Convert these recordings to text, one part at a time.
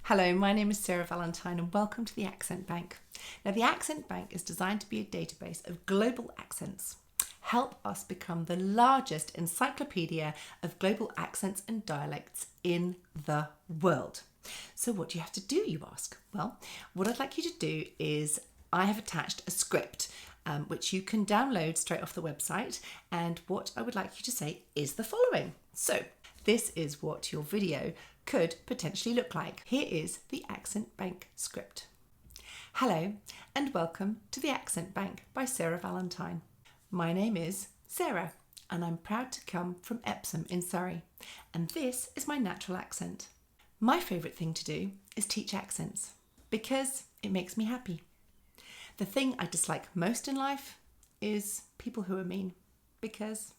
Hello, my name is Sarah Valentine and welcome to the Accent Bank. Now, the Accent Bank is designed to be a database of global accents. Help us become the largest encyclopedia of global accents and dialects in the world. So what do you have to do, you ask? Well, what I'd like you to do is I have attached a script which you can download straight off the website, and what I would like you to say is the following. So this is what your video could potentially look like. Here is the Accent Bank script. Hello and welcome to the Accent Bank by Sarah Valentine. My name is Sarah and I'm proud to come from Epsom in Surrey, and this is my natural accent. My favourite thing to do is teach accents because it makes me happy. The thing I dislike most in life is people who are mean, because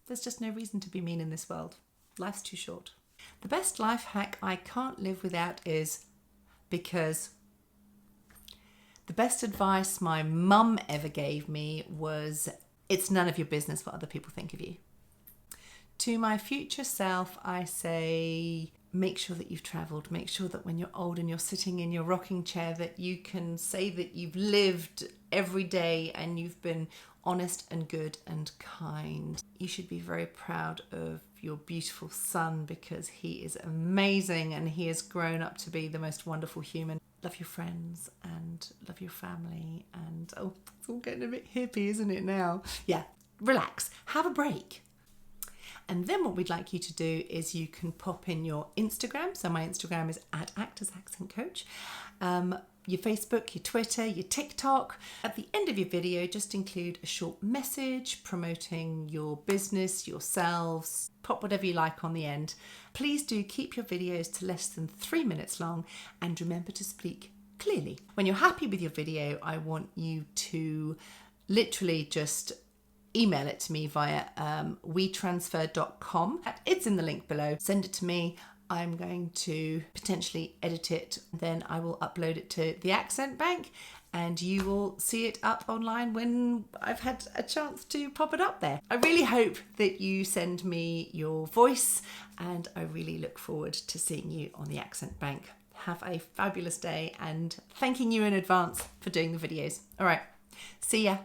there's just no reason to be mean in this world. Life's too short. The best life hack I can't live without is because the best advice my mum ever gave me was, it's none of your business what other people think of you. To my future self, I say, make sure that you've travelled. Make sure that when you're old and you're sitting in your rocking chair that you can say that you've lived every day and you've been honest and good and kind. You should be very proud of your beautiful son because he is amazing and he has grown up to be the most wonderful human. Love your friends and love your family, and oh, it's all getting a bit hippie, isn't it now? Yeah, relax, have a break. And then what we'd like you to do is you can pop in your Instagram. So my Instagram is @ActorsAccentCoach. Your Facebook, your Twitter, your TikTok. At the end of your video, just include a short message promoting your business, yourselves. Pop whatever you like on the end. Please do keep your videos to less than 3 minutes long, and remember to speak clearly. When you're happy with your video, I want you to literally just email it to me via wetransfer.com. It's in the link below. Send it to me. I'm going to potentially edit it. Then I will upload it to the Accent Bank and you will see it up online when I've had a chance to pop it up there. I really hope that you send me your voice, and I really look forward to seeing you on the Accent Bank. Have a fabulous day, and thanking you in advance for doing the videos. All right, see ya.